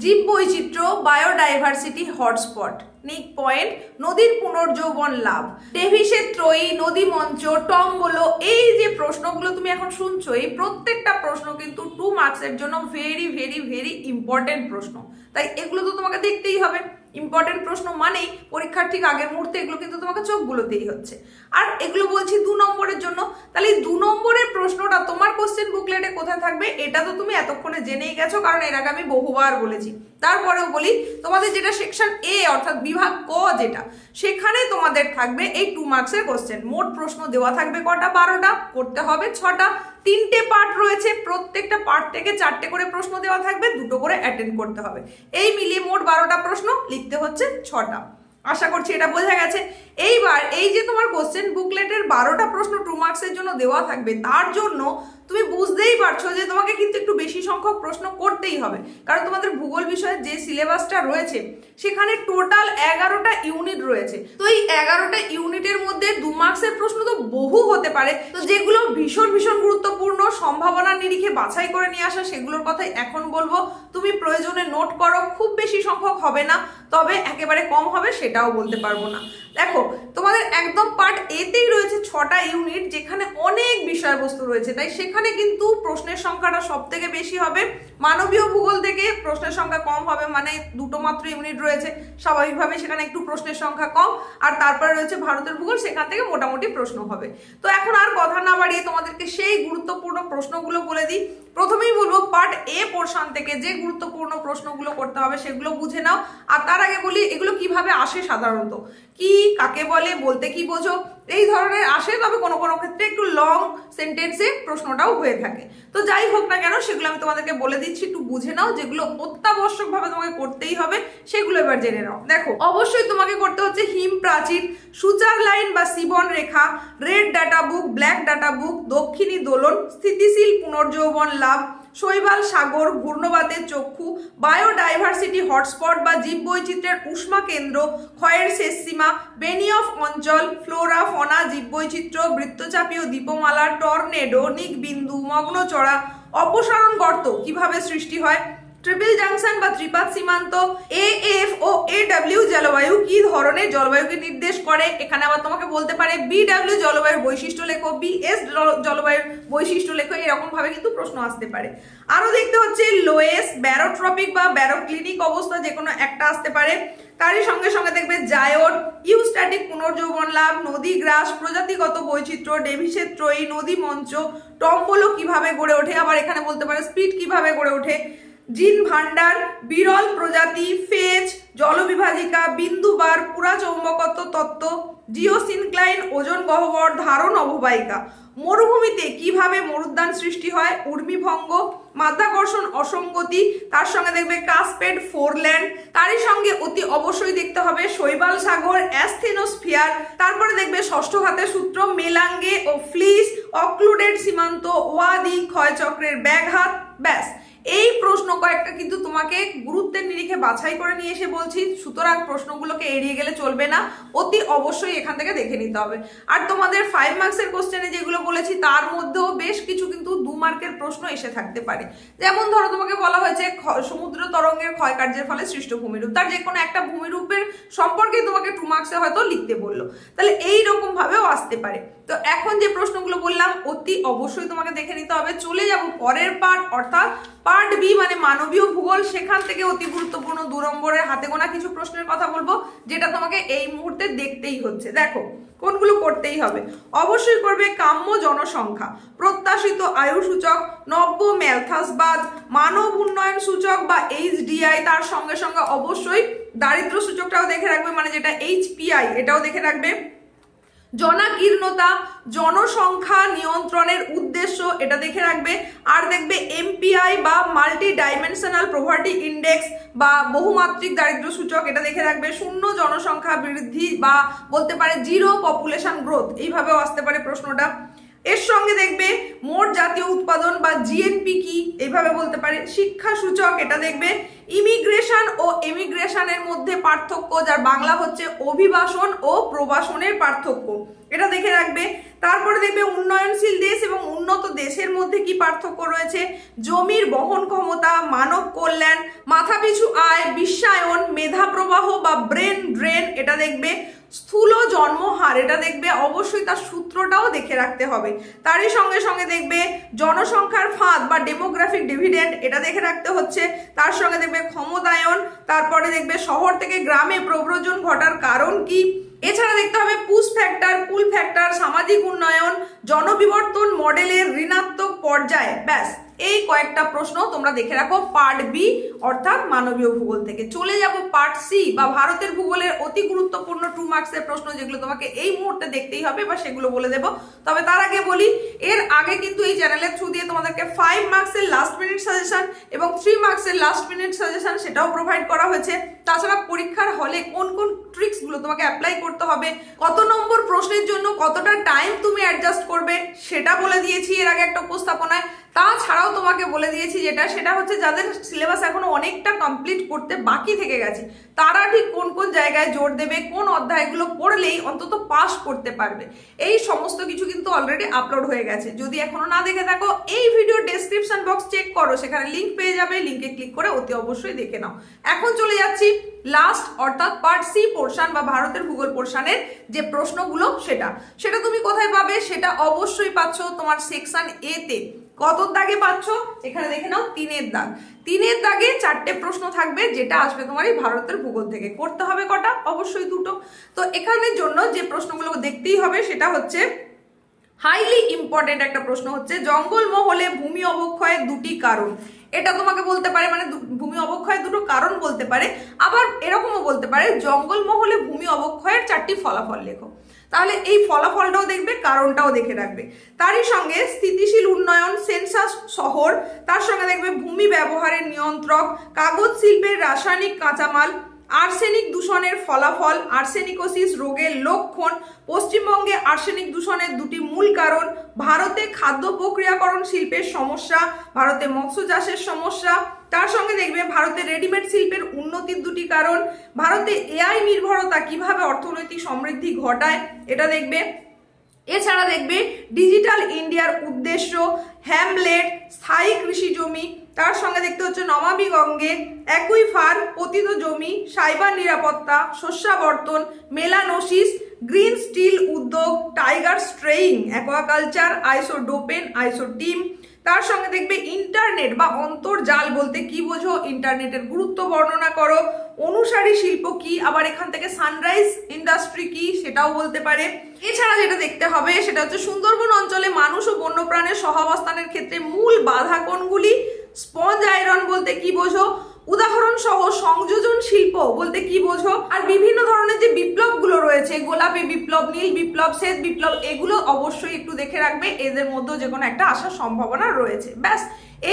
জীব বৈচিত্র্য, biodiversity hotspot, নিক পয়েন্ট, নদীর পুনর্যৌবন লাভ, ডেভিসের ত্রয়ী, নদী মঞ্চ, টম্বলো। এই যে প্রশ্নগুলো তুমি এখন শুনছো, এই প্রত্যেকটা প্রশ্ন কিন্তু 2 মার্কসের জন্য ভেরি ভেরি ভেরি ইম্পর্টেন্ট প্রশ্ন। তাই এগুলো তো তোমাকে দেখতেই হবে। ইম্পর্টেন্ট প্রশ্ন মানেই পরীক্ষার ঠিক আগের মুহূর্তে এগুলো কিন্তু তোমাকে চোখ বুলোতেই হচ্ছে। আর এগুলো বলছি 2 নম্বরের জন্য। তাহলে এই 2 নম্বরের প্রশ্নটা তোমার কোশ্চেন বুকলেটে কোথায় থাকবে এটা তো তুমি এতক্ষণে জেনেই গেছো, কারণ এর আগে আমি বহুবার বলেছি। তারপরেও বলি, তোমাদের যেটা সেকশন এ অর্থাৎ বিভাগ ক যেটা, সেখানে তোমাদের থাকবে এই 2 মার্কসের কোশ্চেন। মোট প্রশ্ন দেওয়া থাকবে কটা? 12টা, করতে হবে 6টা। 3টে পার্ট রয়েছে, প্রত্যেকটা পার্ট থেকে 4টে করে প্রশ্ন দেওয়া থাকবে, 2টো করে অ্যাটেন্ড করতে হবে। এই মিলিয়ে মোট 12টা প্রশ্ন, লিখতে হচ্ছে 6টা। আশা করছি এটা বোঝা গেছে। এইবার এই যে তোমার কোশ্চেন বুকলেটের 12টা প্রশ্ন 2 মার্কসের জন্য দেওয়া থাকবে, তার জন্য তুমি বুঝতেই পারছো যে তোমাকে কিন্তু একটু বেশি সংখ্যক প্রশ্ন করতেই হবে। কারণ তোমাদের ভূগোল বিষয়ের যে সিলেবাসটা রয়েছে সেখানে টোটাল 11টা ইউনিট রয়েছে। তো এই 11টা ইউনিটের মধ্যে 2 মার্কসের প্রশ্ন তো বহু হতে পারে। তো যেগুলো ভীষণ ভীষণ গুরুত্বপূর্ণ, সম্ভাবনার নিরিখে বাছাই করে নিয়ে আসা, সেগুলোর কথাই এখন বলবো। তুমি প্রয়োজনে নোট করো, খুব বেশি সংখ্যক হবে না, তবে একেবারে কম হবে সেটাও বলতে পারবো না। দেখো, তোমাদের একদম পার্ট এতেই রয়েছে 6টা ইউনিট, যেখানে অনেক বিষয়বস্তু রয়েছে। তাই সেখানে কিন্তু প্রশ্নের সংখ্যাটা সব থেকে বেশি হবে। মানবীয় ভূগোল থেকে প্রশ্নের সংখ্যা কম হবে, মানে 2টো মাত্র ইউনিট রয়েছে, স্বাভাবিকভাবে সেখানে একটু প্রশ্নের সংখ্যা কম। আর তারপরে রয়েছে ভারতের ভূগোল, সেখান থেকে মোটামুটি প্রশ্ন হবে। তো এখন আর কথা না বাড়িয়ে তোমাদেরকে সেই গুরুত্বপূর্ণ প্রশ্নগুলো বলে দিই। প্রথমেই বলবো, পার্ট এ পোর্শন থেকে যে গুরুত্বপূর্ণ প্রশ্নগুলো করতে হবে সেগুলো বুঝে নাও। আর তার আগে বলি, এগুলো কিভাবে আসে সাধারণত, কি কাকে বলে, বলতে কি বোঝো, এই ধরনের আসে। তবে কোনো কোনো ক্ষেত্রে একটু লং সেন্টেন্সে প্রশ্নটাও হয়ে থাকে। তো যাই হোক না কেন, সেগুলো আমি তোমাদেরকে বলে দিচ্ছি, একটু বুঝে নাও। যেগুলো অত্যাবশ্যকভাবে তোমাকে করতেই হবে সেগুলো এবার জেনে নাও। দেখো, অবশ্যই তোমাকে করতে হচ্ছে হিম প্রাচীর, সূচার লাইন বা সিবন রেখা, red data book, black data book, দক্ষিণী দোলন, স্থিতিশীল পুনর্যৌবন লাভ, শৈবাল সাগর, ঘূর্ণবাতের চক্ষু, বায়োডাইভার্সিটি হটস্পট বা জীববৈচিত্র্যের উষ্মা কেন্দ্র, ক্ষয়ের শেষ সীমা, বেনিয়ফ অঞ্চল, ফ্লোরা ফনা, জীববৈচিত্র্য, বৃত্তচাপীয় দ্বীপমালা, টর্নেডো, নিক বিন্দু, মগ্নচড়া, অপসারণ গর্ত কিভাবে সৃষ্টি হয়, ট্রিপল জাংশন বা ত্রিপাত সীমান্ত, এএফ ও এডব্লিউ জলবায়ু কি ধরনের জলবায়ুকে নির্দেশ করে। এখানে আবার তোমাকে বলতে পারে বিডব্লিউ জলবায়ুর বৈশিষ্ট্য লেখো, বিএস জলবায়ুর বৈশিষ্ট্য লেখো, এরকম ভাবে কিন্তু প্রশ্ন আসতে পারে। আরো দেখতে হচ্ছে লোয়েস, ব্যারোট্রপিক বা ব্যারোক্লিনিক অবস্থা, যে কোনো একটা আসতে পারে। তারই সঙ্গে সঙ্গে দেখবে জায়োড, ইউস্ট্যাটিক পুনর্যৌবন লাভ, নদী গ্রাস, প্রজাতিগত বৈচিত্র্য, ডেভিসের ত্রয়ী, নদী মঞ্চ, টম্বলো কিভাবে গড়ে ওঠে। আবার এখানে বলতে পারে স্পিড কিভাবে গড়ে ওঠে, জিন ভান্ডার, বিরল প্রজাতি, ফেজ, জলবিভাজিকা, বিন্দুবার, পুরাচৌম্বকত্ব তত্ত্ব, জিওসিনক্লাইন, ওজন গহ্বর, ধারণ অববাহিকা, মরুভূমিতে কিভাবে মরুদ্যান সৃষ্টি হয়, উর্মিভঙ্গ, মাধ্যাকর্ষণ অসঙ্গতি, তার সঙ্গে দেখবে কাসপেড ফোরল্যান্ড, তারই সঙ্গে অতি অবশ্যই দেখতে হবে শৈবাল সাগর, অ্যাস্থেনোস্ফিয়ার, তারপরে দেখবে ষষ্ঠ ঘাতের সূত্র, মেলাঙ্গে ও ফ্লিস, অক্লুডেড সীমান্ত, ওয়াদি, ক্ষয়চক্রের ব্যাঘাত। ব্যাস, এই প্রশ্ন কয়েকটা কিন্তু তোমাকে গুরুত্বের নিরিখে বাছাই করে নিয়ে এসে বলছি, সুতরাং প্রশ্নগুলোকে এড়িয়ে গেলে চলবে না, অতি অবশ্যই এখান থেকে দেখে নিতে হবে। আর তোমাদের 5 মার্কসের কোশ্চেনে যেগুলো বলেছি তার মধ্যেও বেশ কিছু কিন্তু 2 মার্কের প্রশ্ন এসে থাকতে পারে। যেমন ধরো, তোমাকে বলা হয়েছে সমুদ্র তরঙ্গের ক্ষয়কার্যের ফলে সৃষ্ট ভূমিরূপ, তার যে কোনো একটা ভূমিরূপের সম্পর্কে তোমাকে 2 মার্কসে হয়তো লিখতে বললো, তাহলে এই রকম ভাবেও আসতে পারে। তো এখন যে প্রশ্নগুলো বললাম অতি অবশ্যই তোমাকে দেখে নিতে হবে। চলে যাব পরের পার্ট, অর্থাৎ পার্ট বি মানে মানবীয় ভূগোল। সেখান থেকে অতি গুরুত্বপূর্ণ 2 নম্বরের হাতে গোনা কিছু প্রশ্নের কথা বলবো, যেটা তোমাকে এই মুহূর্তে দেখতেই হচ্ছে। দেখো, কোনগুলো করতেই হবে। অবশ্যই করবে কাম্য জনসংখ্যা, প্রত্যাশিত আয়ু সূচক, নব্য ম্যালথাসবাদ, মানব উন্নয়ন সূচক বা এইচডিআই, তার সঙ্গে সঙ্গে অবশ্যই দারিদ্র সূচকটাও দেখে রাখবে, মানে যেটা এইচপিআই, এটাও দেখে রাখবে। জনাকীর্ণতা, জনসংখ্যা নিয়ন্ত্রণের উদ্দেশ্য, এটা দেখে রাখবে। আর দেখবে এমপিআই বা মাল্টি ডাইমেনশনাল পভার্টি ইন্ডেক্স বা বহুমাত্রিক দারিদ্র সূচক, এটা দেখে রাখবে। শূন্য জনসংখ্যা বৃদ্ধি বা বলতে পারে জিরো পপুলেশন গ্রোথ, এইভাবেও আসতে পারে প্রশ্নটা। এর সঙ্গে দেখবে মোট জাতীয় উৎপাদন বা জিএনপি কি, এইভাবে বলতে পারে। শিক্ষা সূচক, এটা দেখবে। ইমিগ্রেশন ও এমিগ্রেশনের মধ্যে পার্থক্য, যার বাংলা হচ্ছে অভিবাসন ও প্রবাসনের পার্থক্য। এটা দেখে রাখবে। তারপরে দেখবে উন্নয়নশীল দেশ এবং উন্নত দেশের মধ্যে কি পার্থক্য রয়েছে, জমির বহন ক্ষমতা, মানব কল্যাণ, মাথাপিছু আয়, বিশ্বায়ন, মেধা প্রবাহ বা ব্রেন ড্রেন, এটা দেখবে। স্থূল জন্মহার, এটা দেখবে, অবশ্যই তার সূত্রটাও দেখে রাখতে হবে। তারই সঙ্গে সঙ্গে দেখবে জনসংখ্যার ফাঁদ বা ডেমোগ্রাফিক ডিভিডেন্ড, এটা দেখে রাখতে হচ্ছে। তার সঙ্গে দেখবে ক্ষমতায়ন, তারপরে দেখবে শহর থেকে গ্রামে প্রব্রজন ঘটার কারণ কি। এছাড়া দেখতে হবে পুশ ফ্যাক্টর, পুল ফ্যাক্টর, সামাজিক উন্নয়ন, জনবিবর্তন মডেলের ঋণাত্মক পর্যায়ে। ব্যাস, এই কয়েকটা প্রশ্ন তোমরা দেখে রাখো পার্ট বি অর্থাৎ মানবীয় ভূগোল থেকে। চলে যাব পার্ট সি বা ভারতের ভূগোলের অতি গুরুত্বপূর্ণ 2 মার্কসের প্রশ্ন, যেগুলো তোমাকে এই মুহূর্তে দেখতেই হবে বা সেগুলো বলে দেবো। তবে তার আগে বলি, এর আগে কিন্তু এই চ্যানেলের থ্রু দিয়ে তোমাদেরকে 5 মার্কসের লাস্ট মিনিট সাজেশন এবং 3 মার্কসের লাস্ট মিনিট সাজেশন সেটাও প্রোভাইড করা হয়েছে। তাছাড়া পরীক্ষার হলে কোন কোন ট্রিক্স গুলো তোমাকে অ্যাপ্লাই করতে হবে, কত নম্বর প্রশ্নের জন্য কতটা টাইম তুমি অ্যাডজাস্ট করবে সেটা বলে দিয়েছি এর আগে একটা উপস্থাপনায়। তাছাড়াও তোমাকে বলে দিয়েছি সেটা হচ্ছে যাদের সিলেবাস এখনো অনেকটা কমপ্লিট করতে বাকি থেকে গেছে, তারা ঠিক কোন কোন জায়গায় জোর দেবে, কোন অধ্যায়গুলো পড়লেই অন্তত পাস করতে পারবে, এই সমস্ত কিছু কিন্তু অলরেডি আপলোড হয়ে গেছে। যদি এখনো না দেখে থাকো, এই ভিডিও ডেসক্রিপশন বক্স চেক করো, সেখানে লিঙ্ক পেয়ে যাবে, লিঙ্কে ক্লিক করে অতি অবশ্যই দেখে নাও। এখন চলে যাচ্ছি লাস্ট অর্থাৎ পার্ট সি পোর্শন বা ভারতের ভূগোল পোর্শনের যে প্রশ্নগুলো সেটা তুমি কোথায় পাবে, সেটা অবশ্যই পাচ্ছ তোমার সেকশন এ তে। কত দাগে পাচ্ছ এখানে দেখে নাও, 3-এর দাগ। 3-এর দাগে 4টে প্রশ্ন থাকবে, যেটা আসবে তোমার এই ভারতের ভূগোল থেকে। করতে হবে কটা, অবশ্যই 2টো। তো এখানের জন্য যে প্রশ্নগুলো দেখতেই হবে সেটা হচ্ছে হাইলি ইম্পর্টেন্ট একটা প্রশ্ন হচ্ছে, জঙ্গলমহলে ভূমি অবক্ষয়ের 2টি কারণ। এটা তোমাকে বলতে পারে, মানে ভূমি অবক্ষয়ের 2টো কারণ বলতে পারে, আবার এরকমও বলতে পারে জঙ্গলমহলে ভূমি অবক্ষয়ের 4টি ফলাফল লেখো। তাহলে এই ফলাফলটাও দেখবে, কারণটাও দেখে রাখবে। তারই সঙ্গে স্থিতিশীল উন্নয়ন, সেন্সাস শহর, তার সঙ্গে দেখবে ভূমি ব্যবহারের নিয়ন্ত্রক, কাগজ শিল্পের রাসায়নিক কাঁচামাল, আর্সেনিক দূষণের ফলাফল, আর্সেনিকোসিস রোগের লক্ষণ, পশ্চিমবঙ্গে আর্সেনিক দূষণের 2টি মূল কারণ, ভারতে খাদ্য প্রক্রিয়াকরণ শিল্পের সমস্যা, ভারতে মৎস্য চাষের সমস্যা, তার সঙ্গে দেখবে ভারতে রেডিমেড শিল্পের উন্নতির 2টি কারণ, ভারতে এআই নির্ভরতা কিভাবে অর্থনৈতিক সমৃদ্ধি ঘটায়, এটা দেখবে। এছাড়া দেখবে ডিজিটাল ইন্ডিয়ার উদ্দেশ্য, হ্যামলেট, স্থায়ী কৃষি জমি, তার সঙ্গে দেখতে হচ্ছে নমামি গঙ্গে, অ্যাকুইফার, পতিত জমি, সাইবার নিরাপত্তা, শস্যাবর্তন, মেলানোসিস, গ্রিন স্টিল উদ্যোগ, টাইগার স্ট্রেইং, অ্যাকোয়াকালচার, আইসোডোপেন, আইসোটিম, তার সঙ্গে দেখবে ইন্টারনেট বা অন্তর্জাল বলতে কি বোঝো, ইন্টারনেটের গুরুত্ব বর্ণনা করো, অনুসারী শিল্প কি, আবার এখান থেকে সানরাইজ ইন্ডাস্ট্রি কি সেটাও বলতে পারে। এছাড়া যেটা দেখতে হবে সেটা হচ্ছে সুন্দরবন অঞ্চলে মানুষ ও বন্যপ্রাণের সহাবস্থানের ক্ষেত্রে মূল বাধা কোনগুলি, স্পঞ্জ আয়রন বলতে কি বোঝো, উদাহরণ সহ সংযোজন শিল্প বলতে কি বোঝো, আর বিভিন্ন ধরনের যে বিপ্লবগুলো রয়েছে, গোলাপি বিপ্লব, নীল বিপ্লব, শ্বেত বিপ্লব, এগুলো অবশ্যই একটু দেখে রাখবে, এদের মধ্যেও যে কোনো একটা আসার সম্ভাবনা রয়েছে। ব্যাস,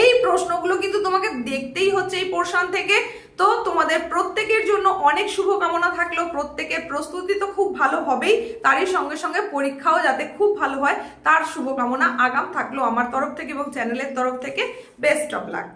এই প্রশ্নগুলো কিন্তু তোমাকে দেখতেই হচ্ছে এই পোর্শন থেকে। তো তোমাদের প্রত্যেকের জন্য অনেক শুভকামনা থাকলো, প্রত্যেকের প্রস্তুতি তো খুব ভালো হবেই, তারই সঙ্গে সঙ্গে পরীক্ষাও যাতে খুব ভালো হয় তার শুভকামনা আগাম থাকলো আমার তরফ থেকে এবং চ্যানেলের তরফ থেকে। Best of luck.